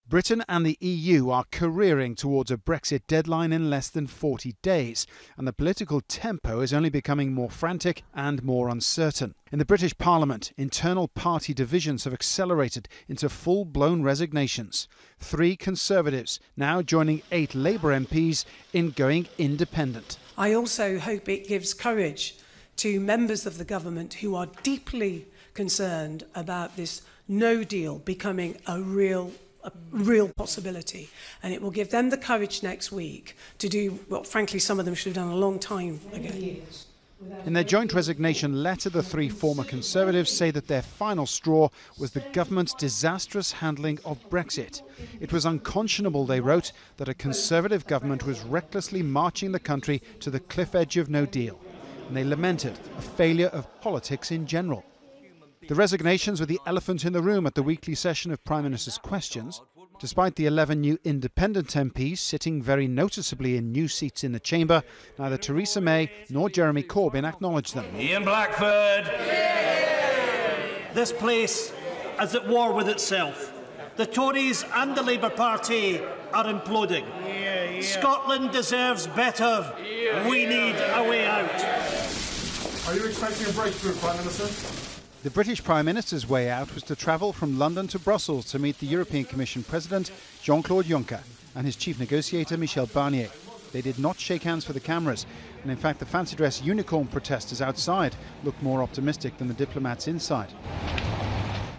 Britain and the EU are careering towards a Brexit deadline in less than 40 days, and the political tempo is only becoming more frantic and more uncertain. In the British Parliament, internal party divisions have accelerated into full-blown resignations. 3 Conservatives now joining 8 Labour MPs in going independent. I also hope it gives courage to members of the government who are deeply concerned about this no deal becoming a real possibility, and it will give them the courage next week to do what frankly some of them should have done a long time ago. In their joint resignation letter, the 3 former Conservatives say that their final straw was the government's disastrous handling of Brexit. It was unconscionable, they wrote, that a Conservative government was recklessly marching the country to the cliff edge of no deal, and they lamented a failure of politics in general. The resignations were the elephant in the room at the weekly session of Prime Minister's Questions. Despite the 11 new independent MPs sitting very noticeably in new seats in the chamber, neither Theresa May nor Jeremy Corbyn acknowledged them. Ian Blackford! This place is at war with itself. The Tories and the Labour Party are imploding. Scotland deserves better. We need a way out. Are you expecting a breakthrough, Prime Minister? The British Prime Minister's way out was to travel from London to Brussels to meet the European Commission President Jean-Claude Juncker and his chief negotiator Michel Barnier. They did not shake hands for the cameras, and in fact the fancy dress unicorn protesters outside looked more optimistic than the diplomats inside.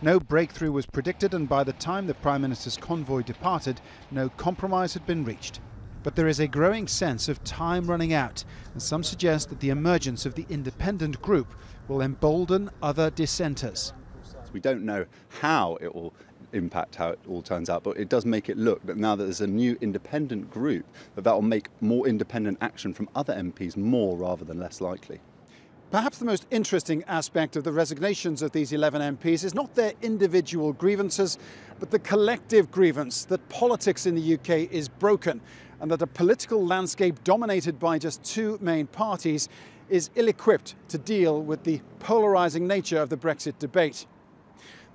No breakthrough was predicted, and by the time the Prime Minister's convoy departed, no compromise had been reached. But there is a growing sense of time running out, and some suggest that the emergence of the independent group will embolden other dissenters. We don't know how it will impact how it all turns out, but it does make it look that now that there's a new independent group, that will make more independent action from other MPs more rather than less likely. Perhaps the most interesting aspect of the resignations of these 11 MPs is not their individual grievances, but the collective grievance that politics in the UK is broken and that a political landscape dominated by just 2 main parties is ill-equipped to deal with the polarising nature of the Brexit debate.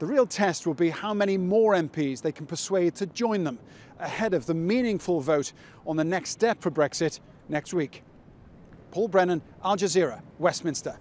The real test will be how many more MPs they can persuade to join them ahead of the meaningful vote on the next step for Brexit next week. Paul Brennan, Al Jazeera, Westminster.